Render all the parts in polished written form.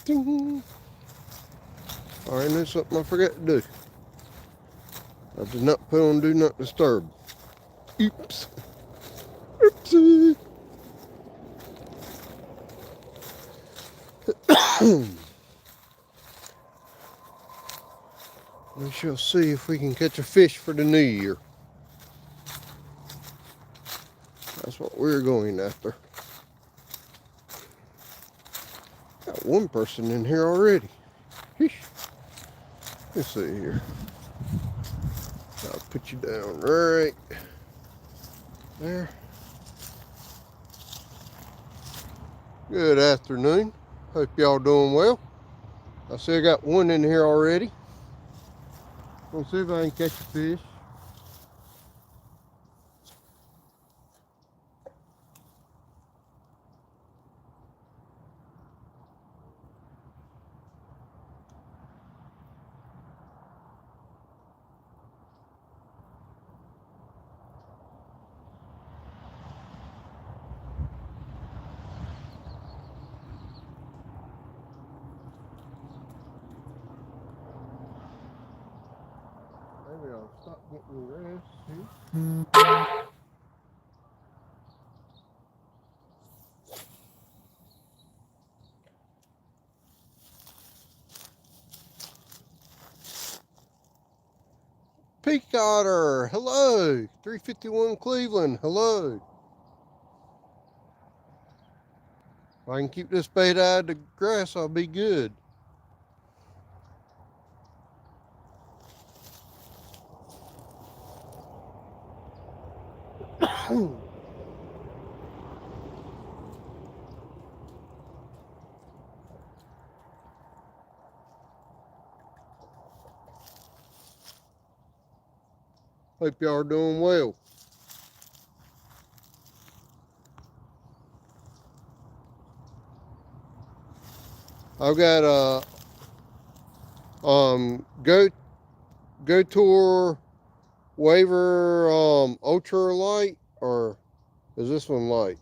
Ding. Alright, there's something I forgot to do. I did not put on Do Not Disturb. Oops. Oopsie. We shall see if we can catch a fish for the new year. That's what we're going after. Got one person in here already. Sheesh. Let's see here. I'll put you down right there. Good afternoon. Hope y'all doing well. I see I got one in here already. Let's see if I can catch a fish. Maybe I'll stop getting rest here. Peak Otter, hello. 351 Cleveland, hello. If I can keep this bait out of the grass, I'll be good. Hope y'all are doing well. I've got a Go Tour Waver Ultra Light, or is this one light?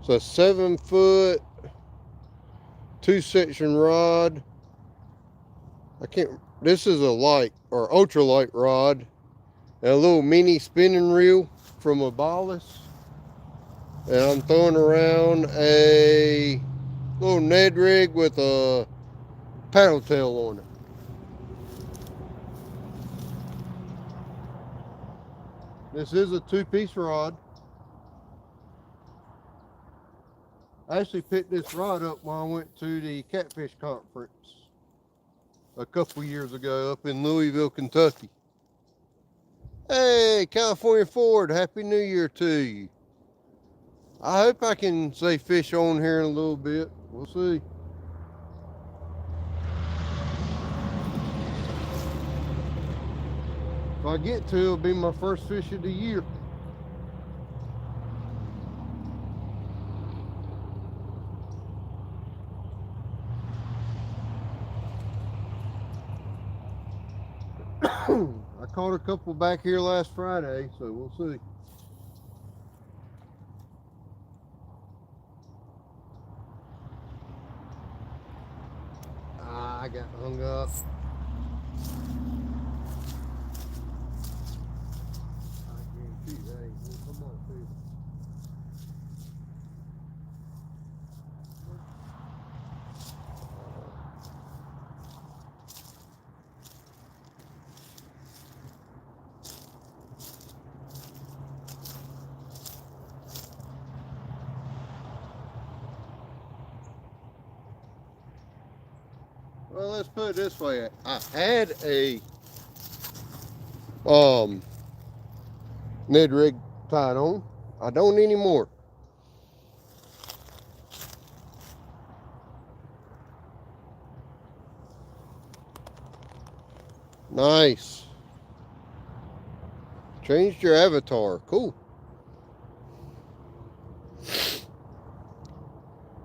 It's a 7-foot 2-section rod. This is a light or ultralight rod, and a little mini spinning reel from Abalis. And I'm throwing around a little Ned rig with a paddle tail on it. This is a 2-piece rod. I actually picked this rod up when I went to the Catfish Conference a couple years ago up in Louisville, Kentucky. Hey, California Ford, Happy New Year to you. I hope I can say fish on here in a little bit. We'll see. If I get to, it'll be my first fish of the year. I caught a couple back here last Friday, so we'll see. I got hung up. I guarantee that ain't gonna come off either. Well, let's put it this way. I had a Ned rig tied on. I don't anymore. Nice. Changed your avatar. Cool.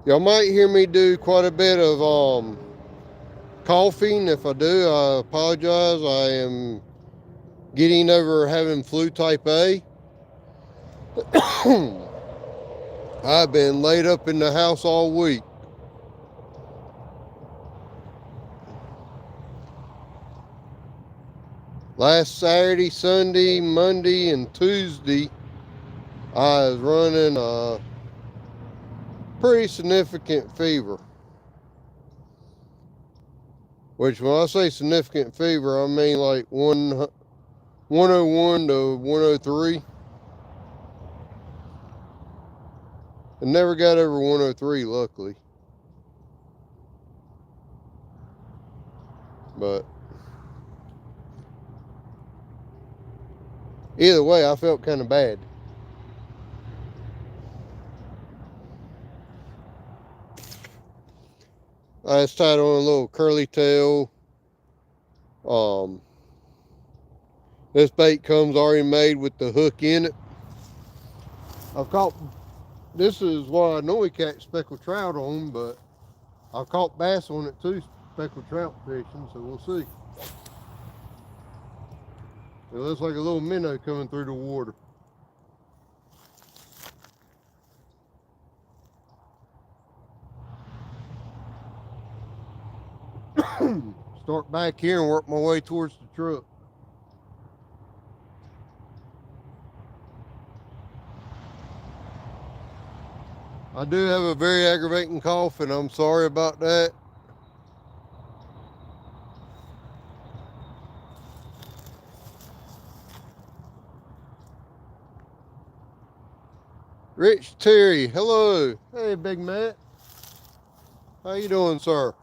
Y'all might hear me do quite a bit of coughing. If I do, I apologize. I am getting over having flu type A. I've been laid up in the house all week. Last Saturday, Sunday, Monday, and Tuesday, I was running a pretty significant fever. Which, when I say significant fever, I mean like 101 to 103. I never got over 103, luckily. But either way, I felt kind of bad. I just tied on a little curly tail. This bait comes already made with the hook in it. I've caught, this is what I normally catch speckled trout on, but I've caught bass on it too, speckled trout fishing, so we'll see. It looks like a little minnow coming through the water. Start back here and work my way towards the truck. I do have a very aggravating cough, and I'm sorry about that. Rich Terry, hello. Hey, Big Matt. How you doing, sir?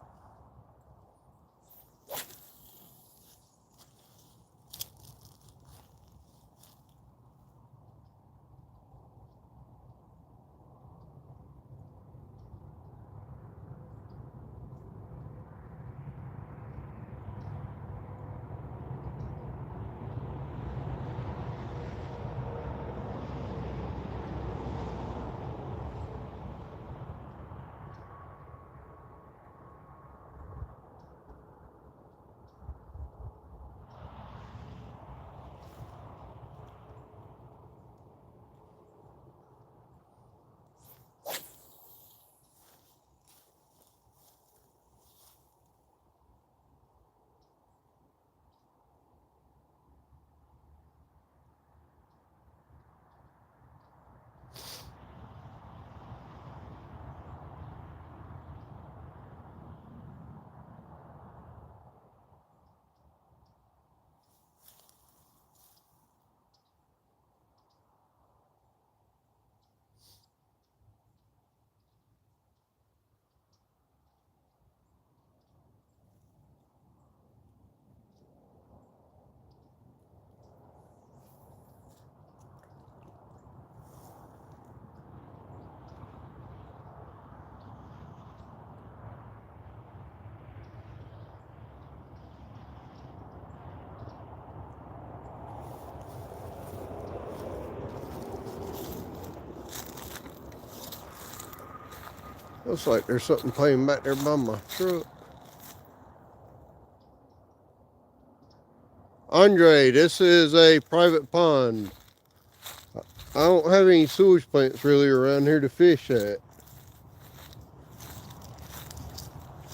Looks like there's something playing back there by my truck. Andre, this is a private pond. I don't have any sewage plants really around here to fish at.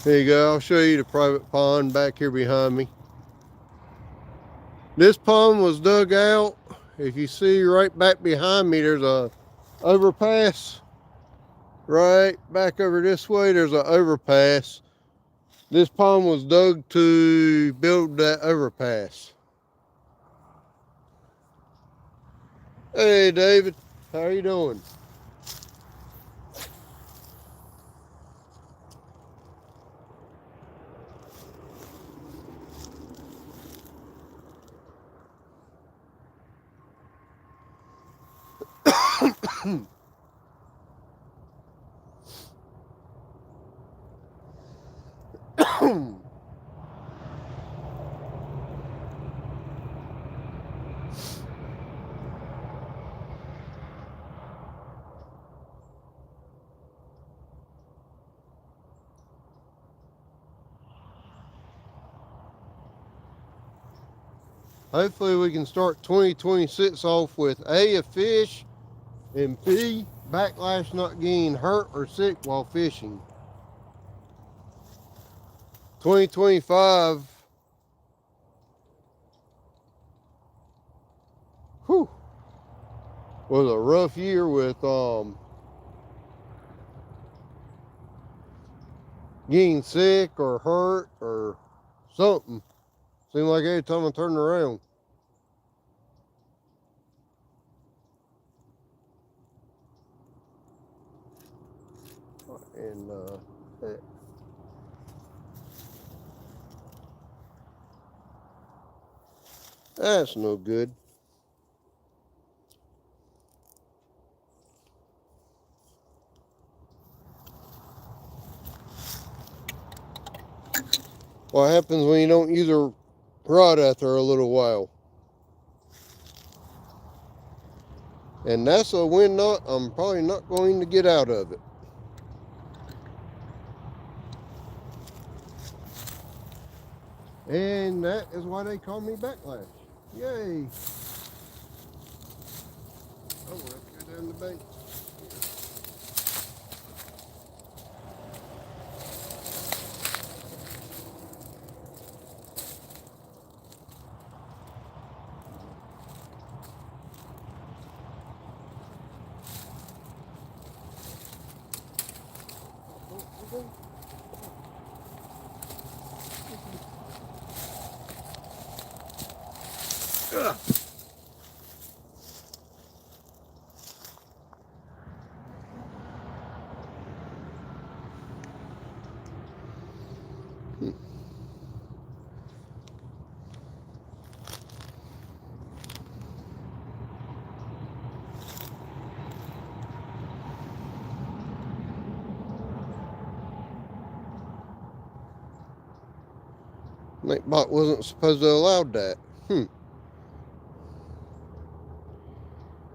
Here you go, I'll show you the private pond back here behind me. This pond was dug out. If you see right back behind me, there's a overpass. Right back over this way, there's an overpass. This pond was dug to build that overpass. Hey, David, how are you doing? Hopefully we can start 2026 off with A, a fish, and B, backlash not getting hurt or sick while fishing. 2025, was a rough year with getting sick or hurt or something. Seemed like every time I turned around. And that's no good. What happens when you don't use a rod after a little while? And that's a wind knot I'm probably not going to get out of it. And that is why they call me Backlash. Yay! Oh, we'll have to go down the bank. Ugh. Nightbot wasn't supposed to allow that.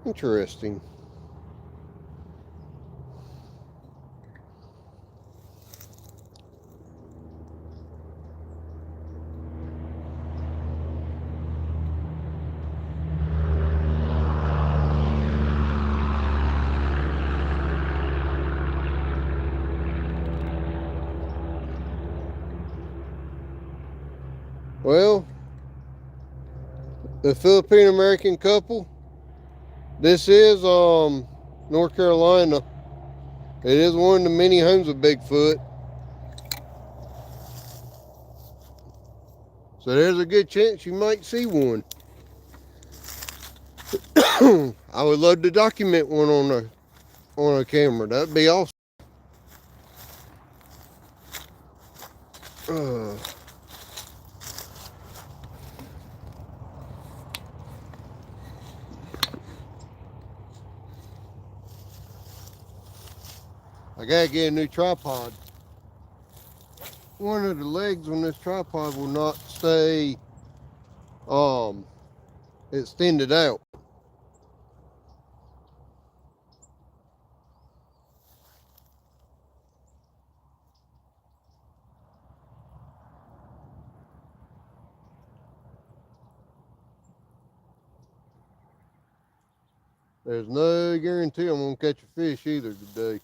Interesting. Well, the Philippine American couple. This is North Carolina. It is one of the many homes of Bigfoot. So there's a good chance you might see one. I would love to document one on a camera. That'd be awesome. I gotta get a new tripod. One of the legs on this tripod will not stay extended out. There's no guarantee I'm gonna catch a fish either today.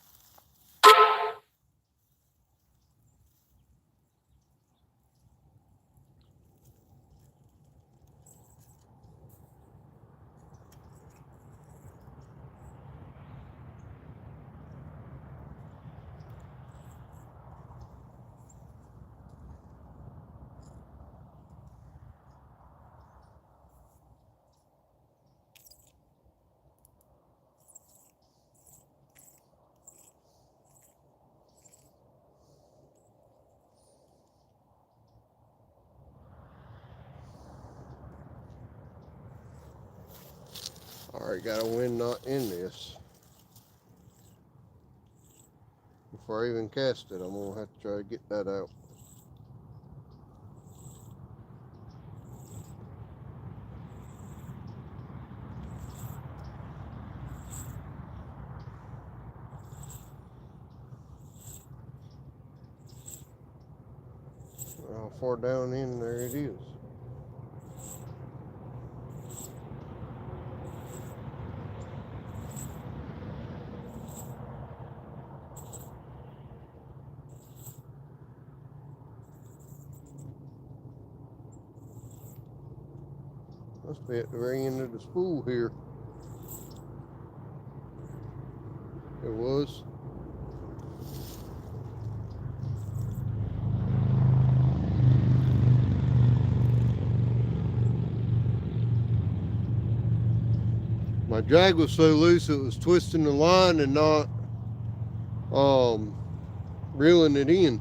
Alright, got a wind knot in this. Before I even cast it, I'm gonna have to try to get that out. How far down in there it is. Must be at the very end of the spool here. It was. My drag was so loose it was twisting the line and not reeling it in.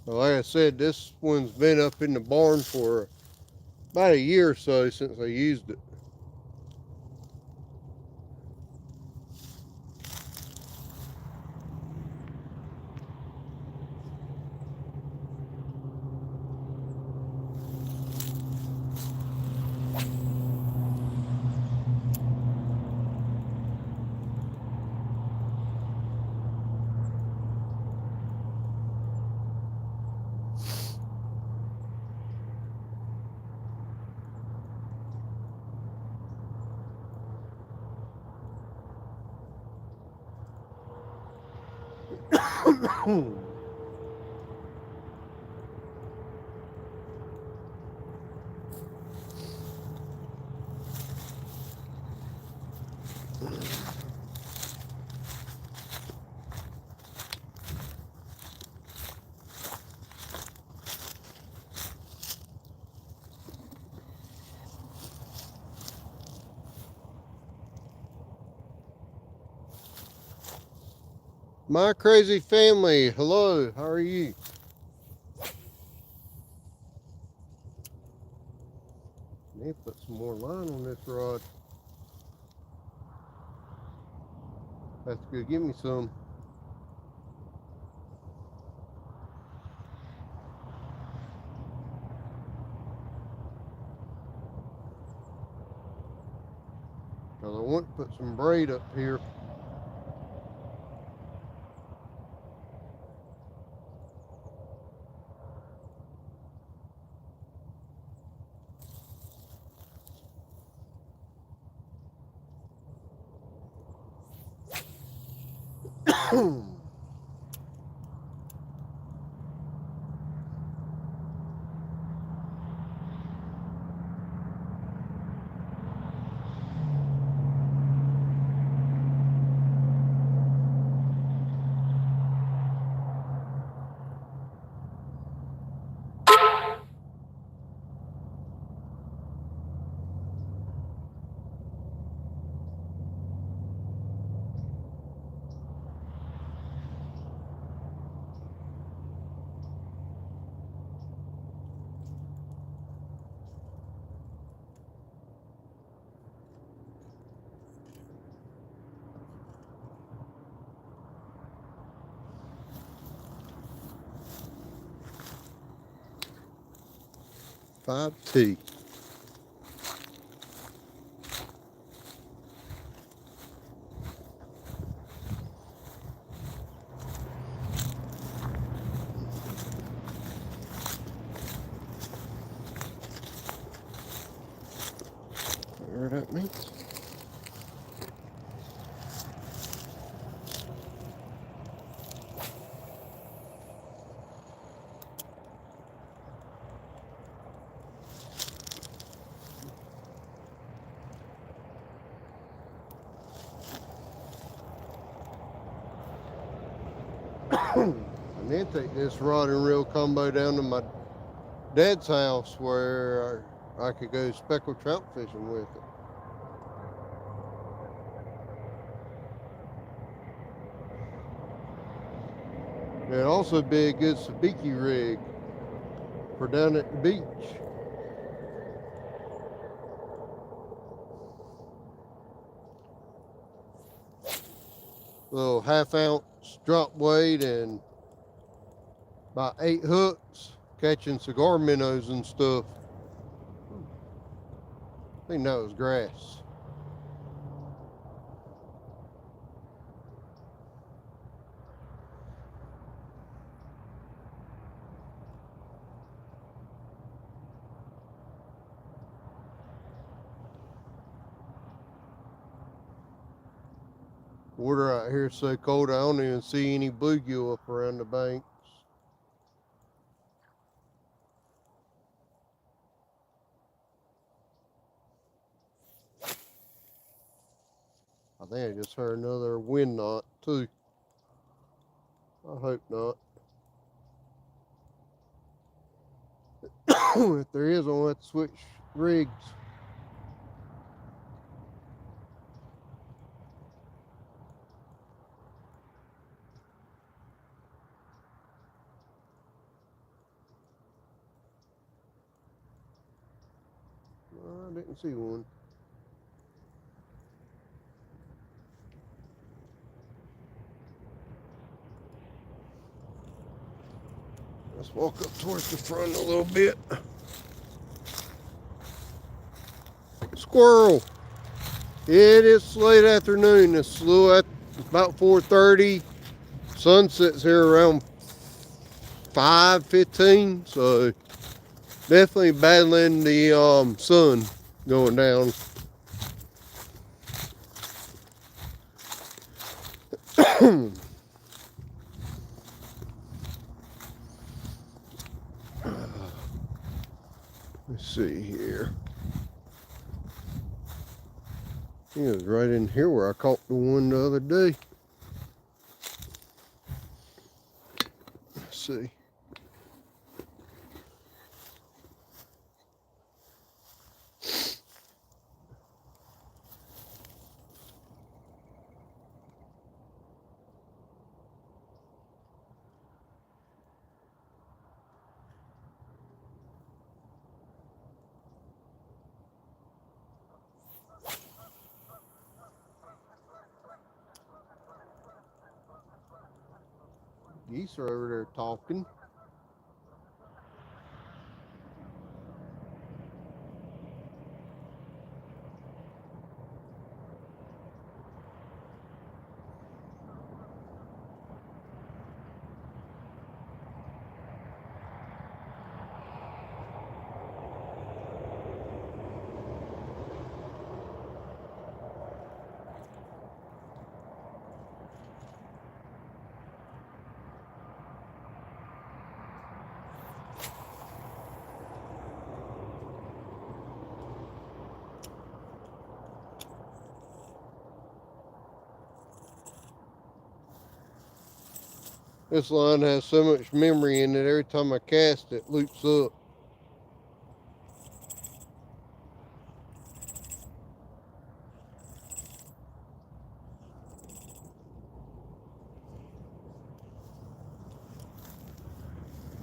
Like I said, this one's been up in the barn for about a year or so since I used it. My crazy family, hello, how are you? Need to put some more line on this rod. That's good, give me some. Because I want to put some braid up here. Five T. Fire it at me. I need to take this rod and reel combo down to my dad's house where I could go speckled trout fishing with it. It'd also be a good sabiki rig for down at the beach. Little 1/2 ounce drop weight and about 8 hooks catching cigar minnows and stuff. I think that was grass. Water out here is so cold I don't even see any bluegill up around the banks. I think I just heard another wind knot too. I hope not. If there is, I'll have to switch rigs. I didn't see one. Let's walk up towards the front a little bit. Squirrel. It is late afternoon. It's about 4:30. Sun sets here around 5:15, so definitely battling the sun going down. Let's see here. It was right in here where I caught the one the other day. Let's see. Geese are over there talking. This line has so much memory in it, every time I cast it, loops up.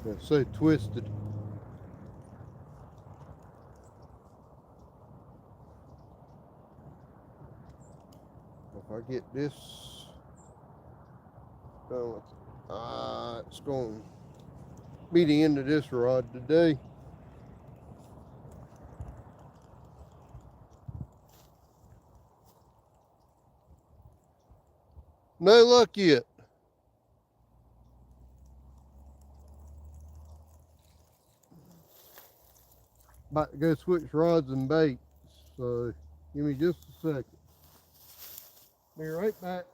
It's so twisted. If I get this done with it's going to be the end of this rod today. No luck yet. About to go switch rods and baits, so give me just a second. Be right back.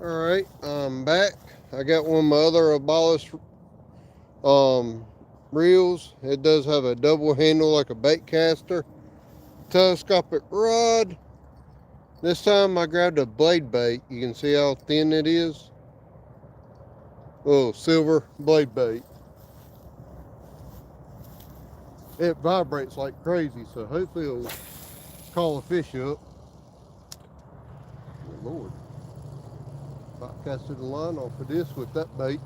Alright, I'm back. I got one of my other Abolish reels. It does have a double handle like a bait caster. Telescopic rod. This time I grabbed a blade bait. You can see how thin it is. Little silver blade bait. It vibrates like crazy, so hopefully it'll call a fish up. Oh, Lord. About casted the line off of this with that bait.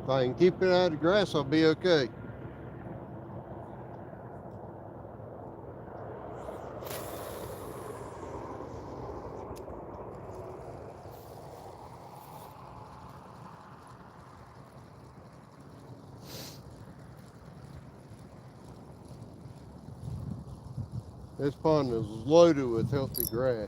If I can keep it out of the grass, I'll be okay. This pond is loaded with healthy grass.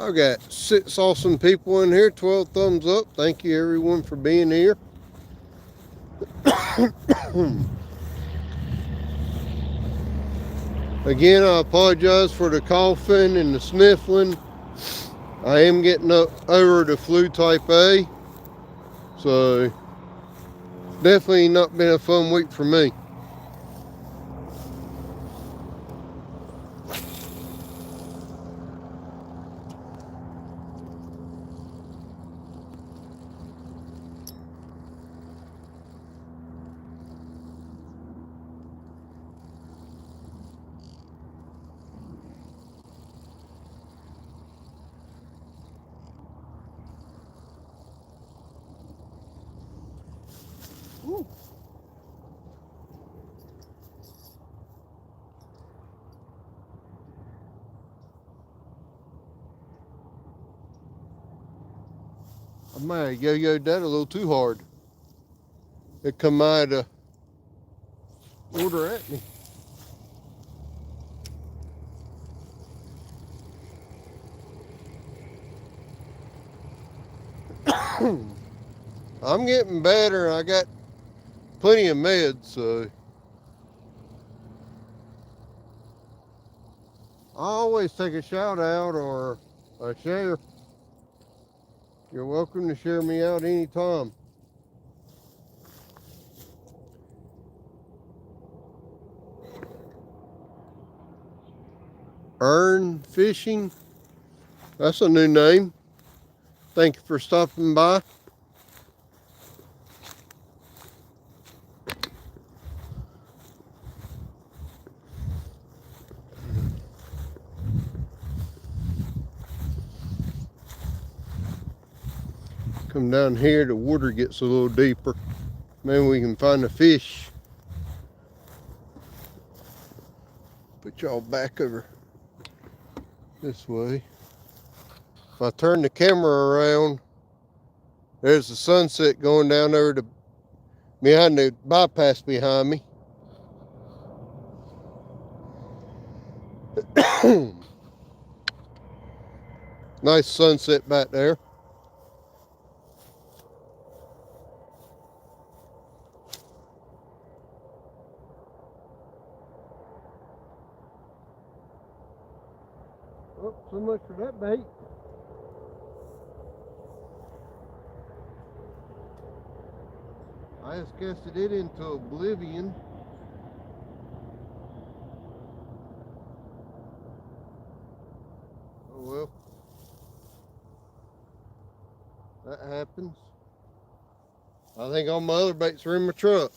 I've got 6 awesome people in here, 12 thumbs up. Thank you everyone for being here. Again, I apologize for the coughing and the sniffling. I am getting over the flu type A. So, definitely not been a fun week for me. Woo. I might have yo-yoed that a little too hard. It come out of order at me. I'm getting better. I got plenty of meds, so I always take a shout out or a share. You're welcome to share me out anytime. Earn Fishing. That's a new name. Thank you for stopping by. Come down here, the water gets a little deeper. Maybe we can find a fish. Put y'all back over this way. If I turn the camera around, there's the sunset going down over behind the bypass behind me. Nice sunset back there. Oh, so much for that bait. I just casted it into oblivion. Oh well. That happens. I think all my other baits are in my truck.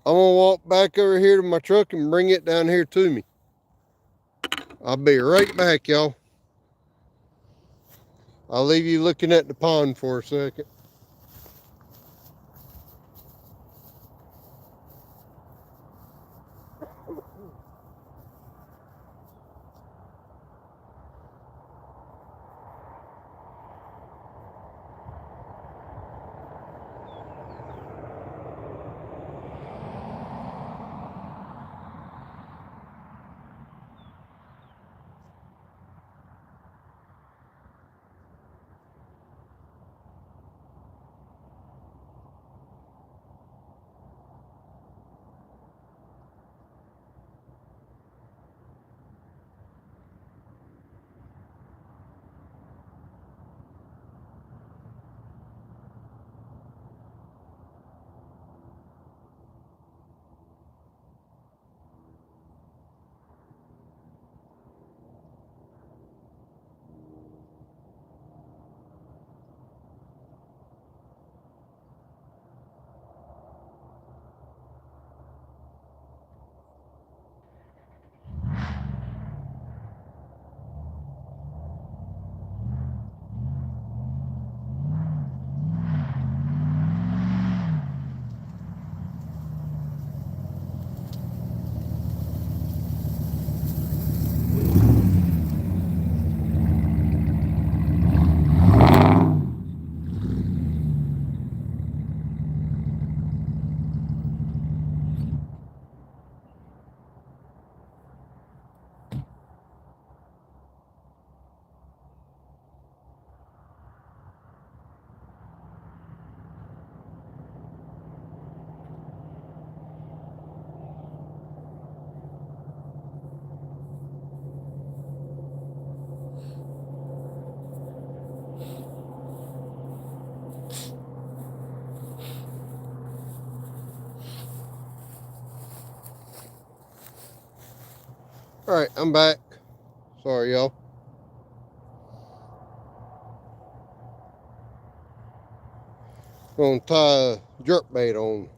I'm gonna walk back over here to my truck and bring it down here to me. I'll be right back, y'all. I'll leave you looking at the pond for a second. Alright, I'm back. Sorry, y'all. Gonna tie a jerkbait on.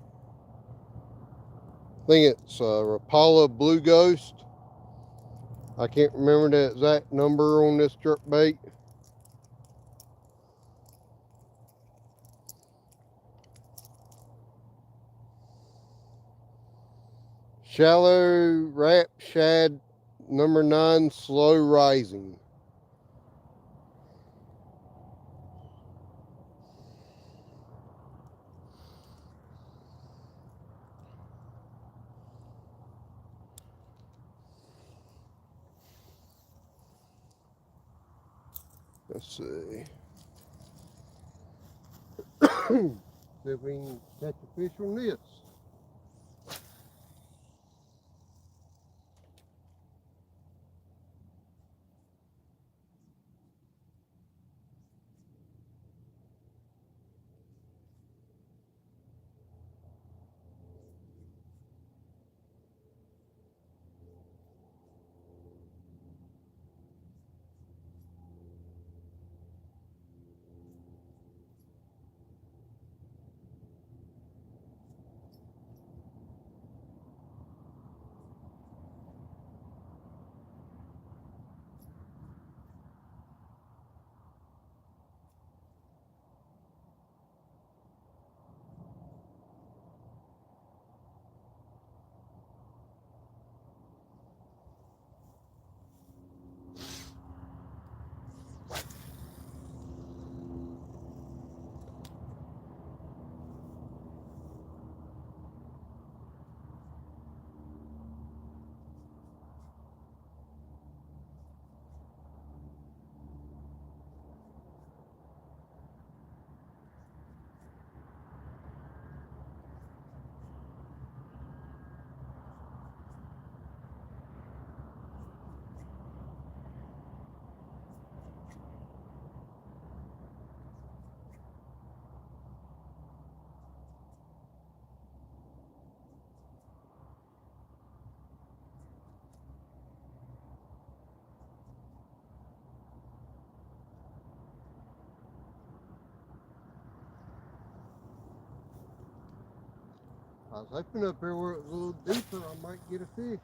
I think it's Rapala Blue Ghost. I can't remember the exact number on this jerkbait. Shallow Rap Shad number 9, slow rising. Let's see. See if we can catch a fish on this. I was hoping up here where it was a little deeper, I might get a fish.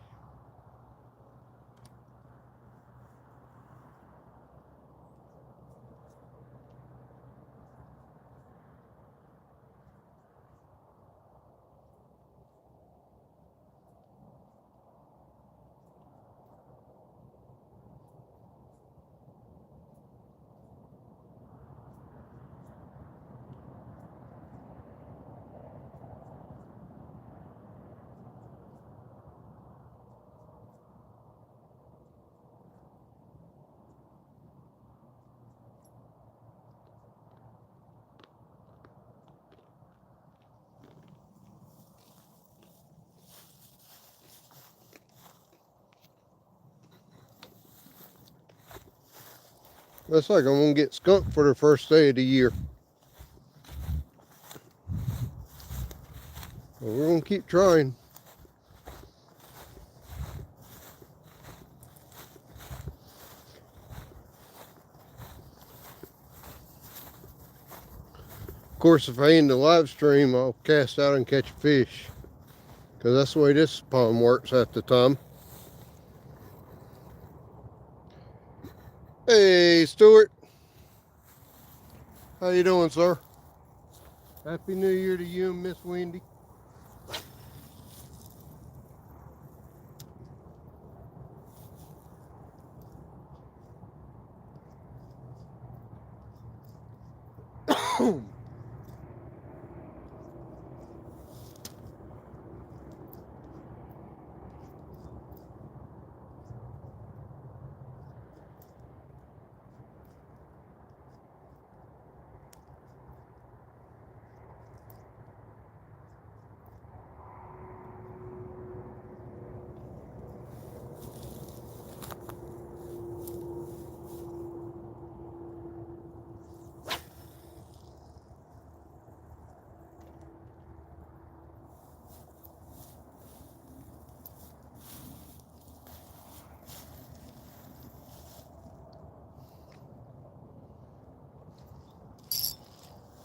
Looks like I'm gonna get skunked for the first day of the year. But we're gonna keep trying. Of course, if I end the live stream, I'll cast out and catch a fish. Because that's the way this pond works at the time. Hey, Stuart. How you doing, sir? Happy New Year to you and Miss Wendy.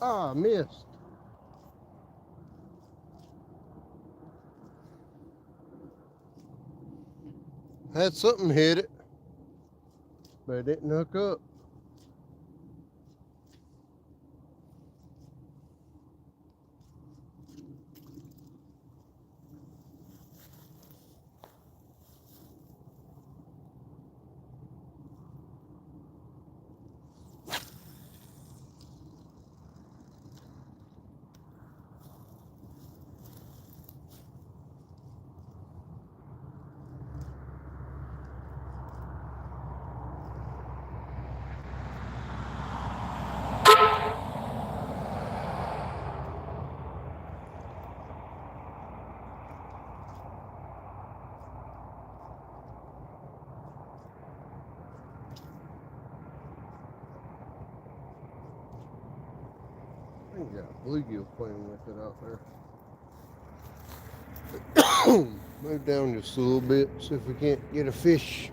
Ah, missed. Had something hit it, but it didn't hook up. I think got a bluegill playing with it out there. Move down just a little bit, see if we can't get a fish.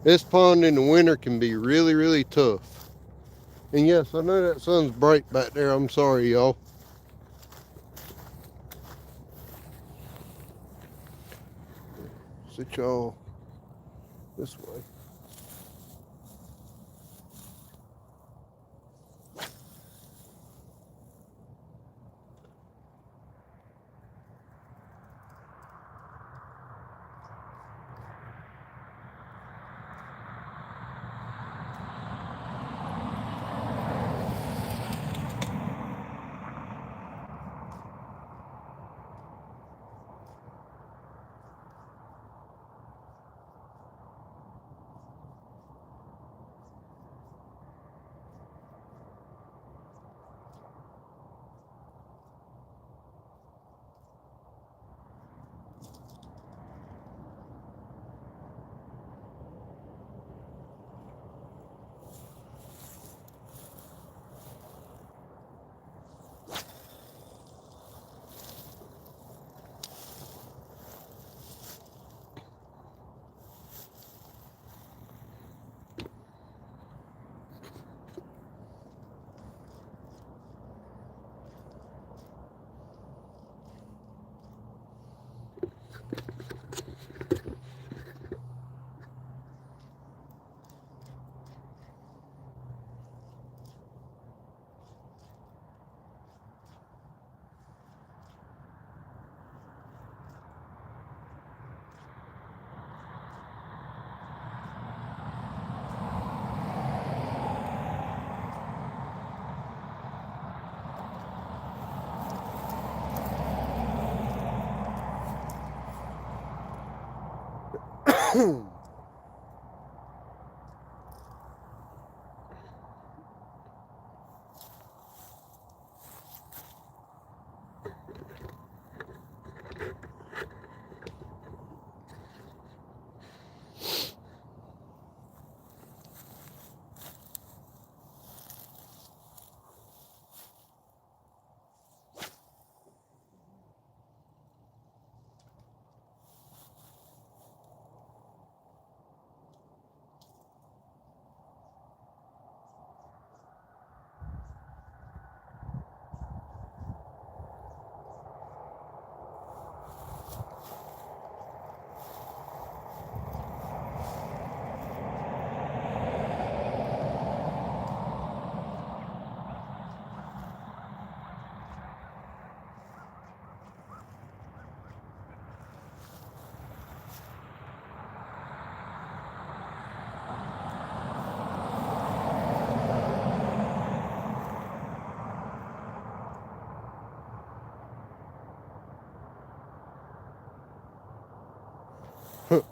This pond in the winter can be really, really tough. And yes, I know that sun's bright back there. I'm sorry, y'all. Sit y'all this way.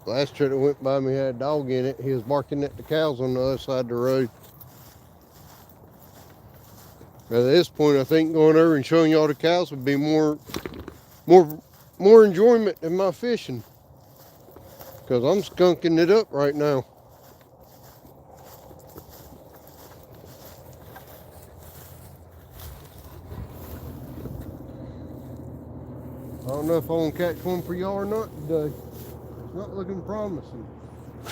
Last trip that went by me had a dog in it. He was barking at the cows on the other side of the road. At this point, I think going over and showing y'all the cows would be more enjoyment than my fishing. Because I'm skunking it up right now. I don't know if I want to catch one for y'all or not today. It's not looking promising. I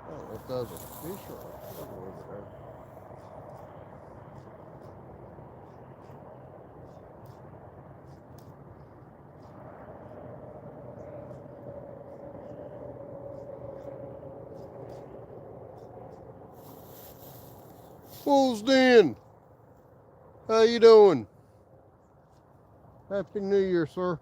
don't know if that was a fish or a turtle over there. Wolves Den, how you doing? Happy New Year, sir.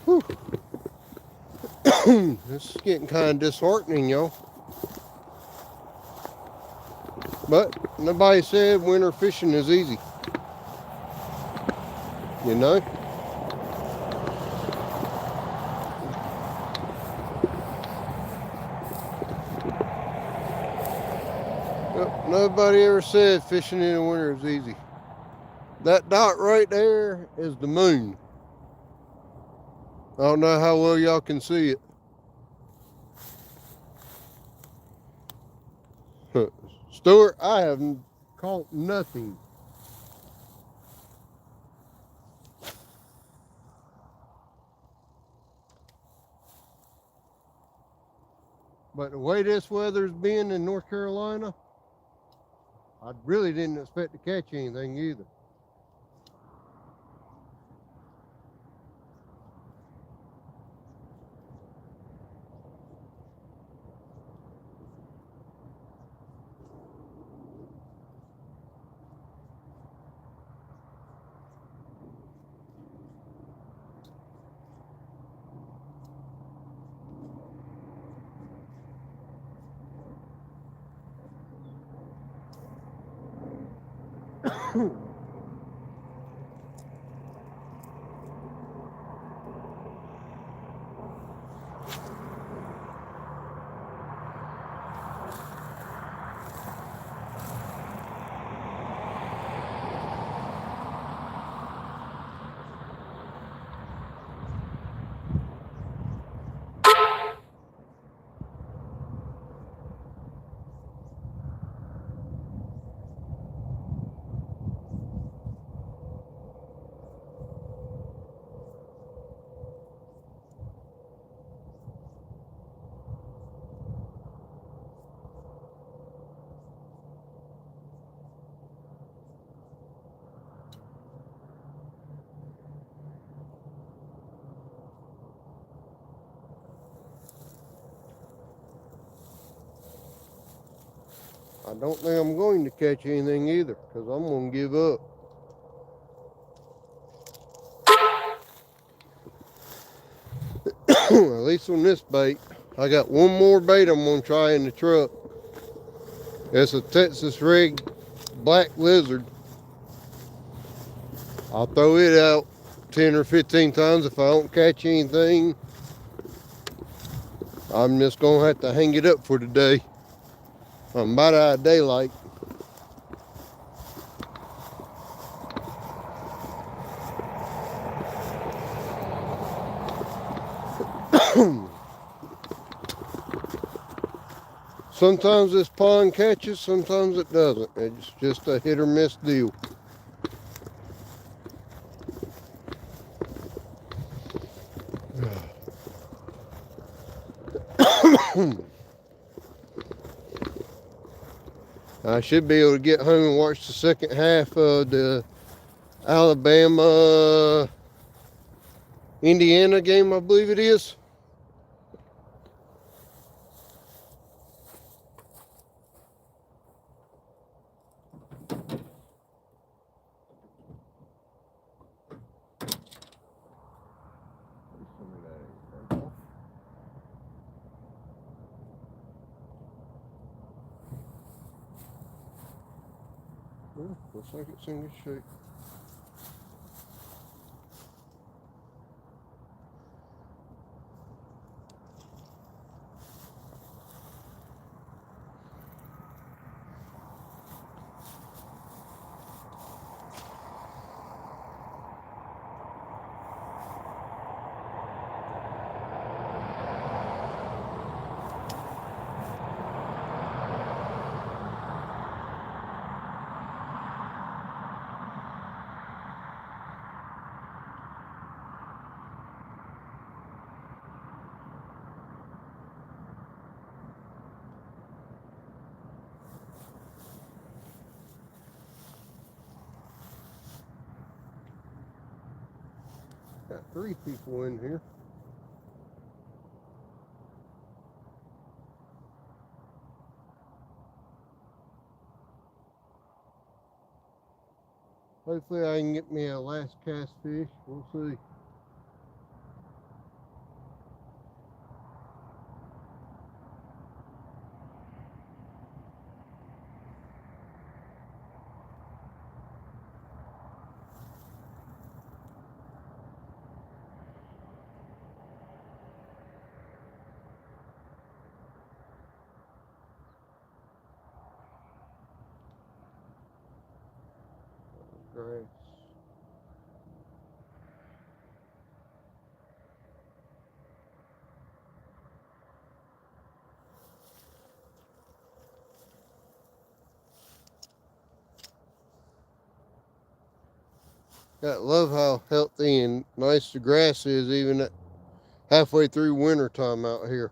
Whew. This is getting kind of disheartening, y'all. But nobody said winter fishing is easy. You know? Nobody ever said fishing in the winter is easy. That dot right there is the moon. I don't know how well y'all can see it. Stuart, I have caught nothing. But the way this weather's been in North Carolina, I really didn't expect to catch anything either. I don't think I'm going to catch anything either, because I'm going to give up. At least on this bait. I got one more bait I'm going to try in the truck. It's a Texas rig black lizard. I'll throw it out 10 or 15 times. If I don't catch anything, I'm just going to have to hang it up for today. I'm about out of daylight. Sometimes this pond catches, sometimes it doesn't. It's just a hit or miss deal. I should be able to get home and watch the second half of the Alabama Indiana game, I believe it is. Looks like it's in good shape. Got 3 people in here. Hopefully I can get me a last cast fish. We'll see. Grass. I love how healthy and nice the grass is even at halfway through winter time out here.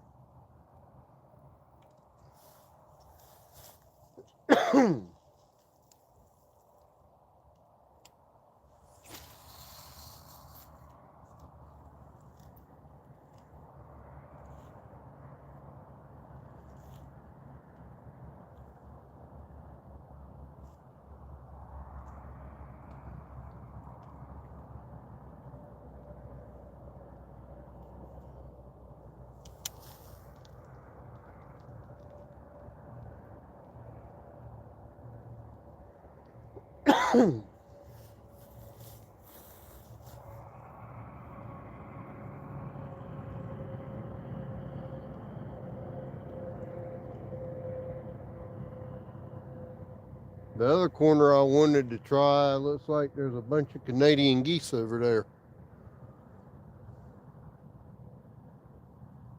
The other corner I wanted to try, looks like there's a bunch of Canadian geese over there.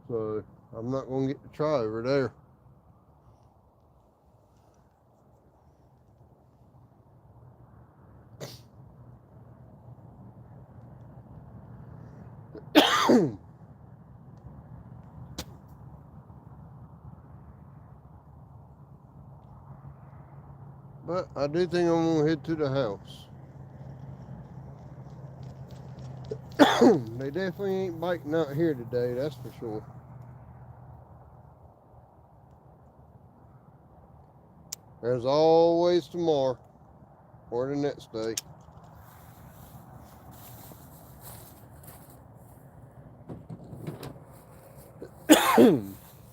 So I'm not going to get to try over there. But I do think I'm going to head to the house. They definitely ain't biting out here today, that's for sure. There's always tomorrow or the next day.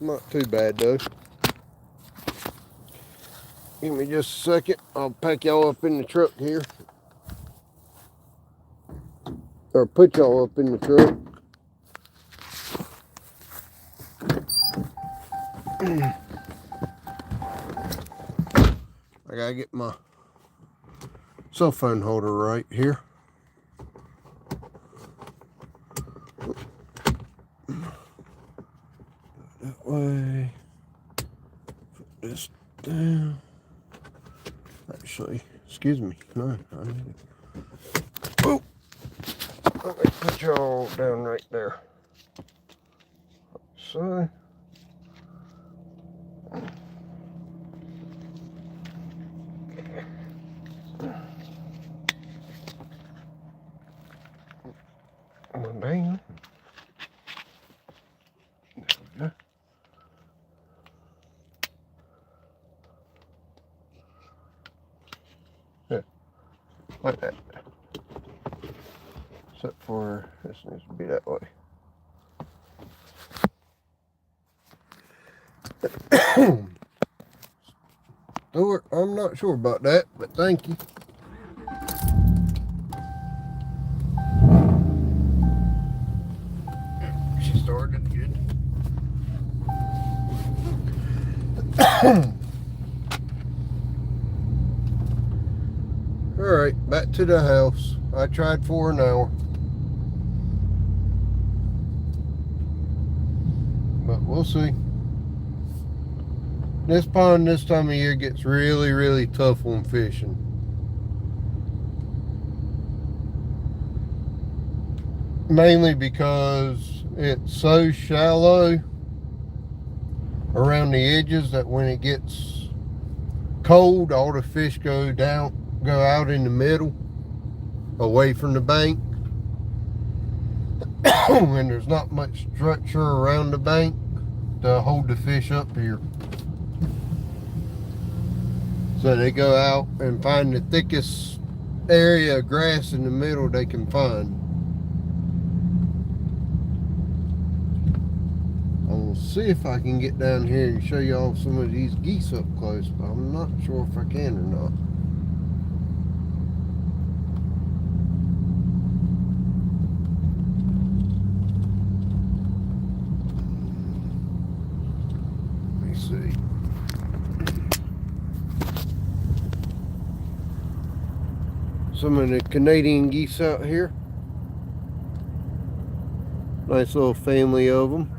Not too bad though. Give me just a second. I'll pack y'all up in the truck here. Or put y'all up in the truck. I gotta get my cell phone holder right here. That way. Put this down. Actually, excuse me. No, I need it. Oh! Let me put y'all down right there. So. Bang. There we go. Yeah, like that. Except for this needs to be that way. Stuart, I'm not sure about that, but thank you. She started good. Alright, back to the house. I tried for an hour. But we'll see. This pond this time of year gets really, really tough on fishing. Mainly because it's so shallow around the edges that when it gets cold, all the fish go out in the middle, away from the bank. And there's not much structure around the bank to hold the fish up here. So they go out and find the thickest area of grass in the middle they can find. I'll see if I can get down here and show y'all some of these geese up close, but I'm not sure if I can or not. Let me see. Some of the Canadian geese out here. Nice little family of them.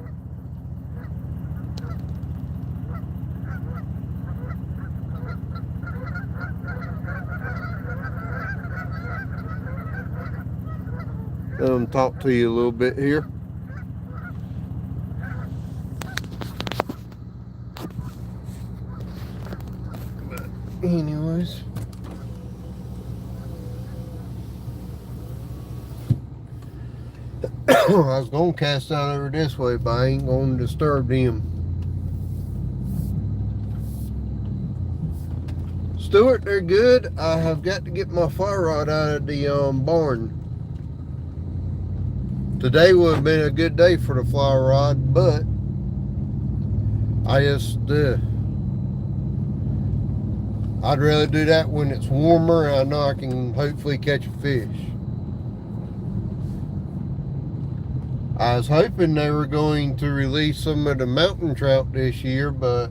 Let them talk to you a little bit here. But anyways. I was going to cast out over this way, but I ain't going to disturb them. Stuart, they're good. I have got to get my fly rod out of the barn. Today would have been a good day for the fly rod, but I'd rather do that when it's warmer and I know I can hopefully catch a fish. I was hoping they were going to release some of the mountain trout this year, but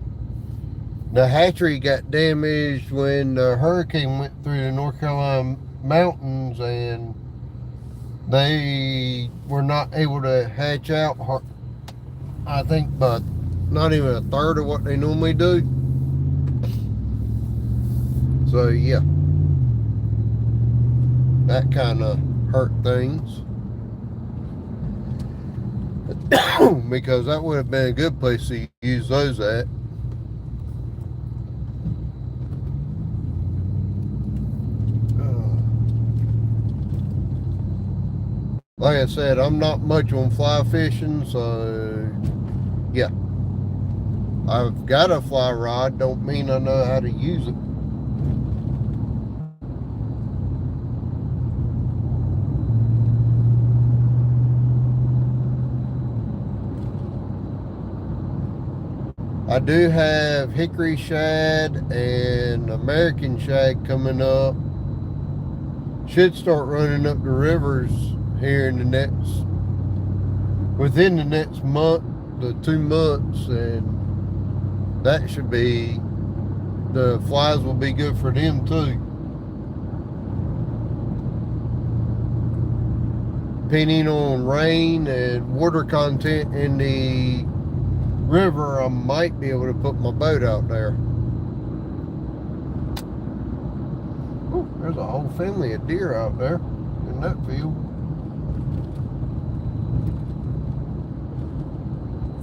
the hatchery got damaged when the hurricane went through the North Carolina mountains, and they were not able to hatch out, I think, but not even a third of what they normally do. So yeah, that kind of hurt things. Because that would have been a good place to use those at. Like I said, I'm not much on fly fishing, so yeah, I've got a fly rod, don't mean I know how to use it. I do have hickory shad and American shad coming up. Should start running up the rivers here in within the next month, the 2 months, and that should be, the flies will be good for them too. Depending on rain and water content in the river, I might be able to put my boat out there. Ooh, there's a whole family of deer out there in that field.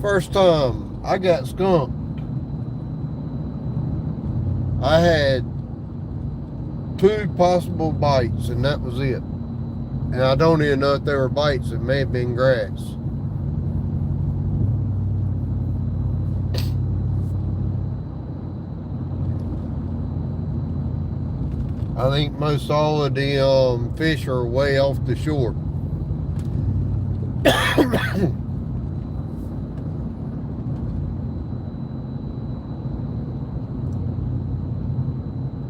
First time I got skunked, I had 2 possible bites and that was it. And I don't even know if they were bites, it may have been grass. I think most all of the fish are way off the shore.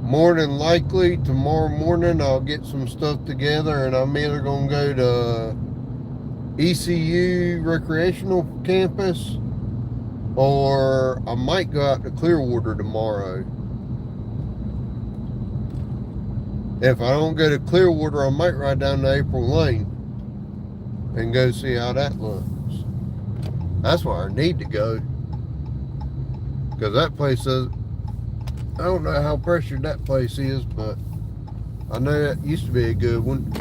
More than likely, tomorrow morning I'll get some stuff together and I'm either going to go to ECU Recreational Campus or I might go out to Clearwater tomorrow. If I don't go to Clearwater, I might ride down to April Lane and go see how that looks. That's where I need to go. Because that place is, I don't know how pressured that place is, but I know that used to be a good one.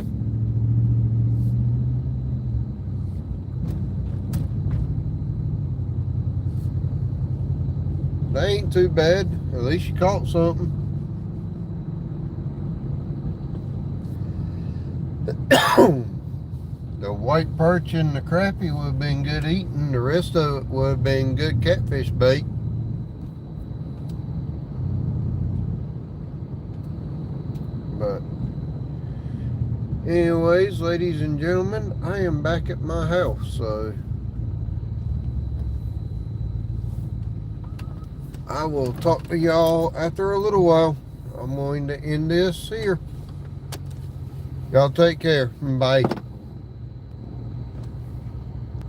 That ain't too bad. At least you caught something. The white perch and the crappie would have been good eating. The rest of it would have been good catfish bait. But anyways, ladies and gentlemen, I am back at my house, so I will talk to y'all after a little while. I'm going to end this here. Y'all take care. Bye.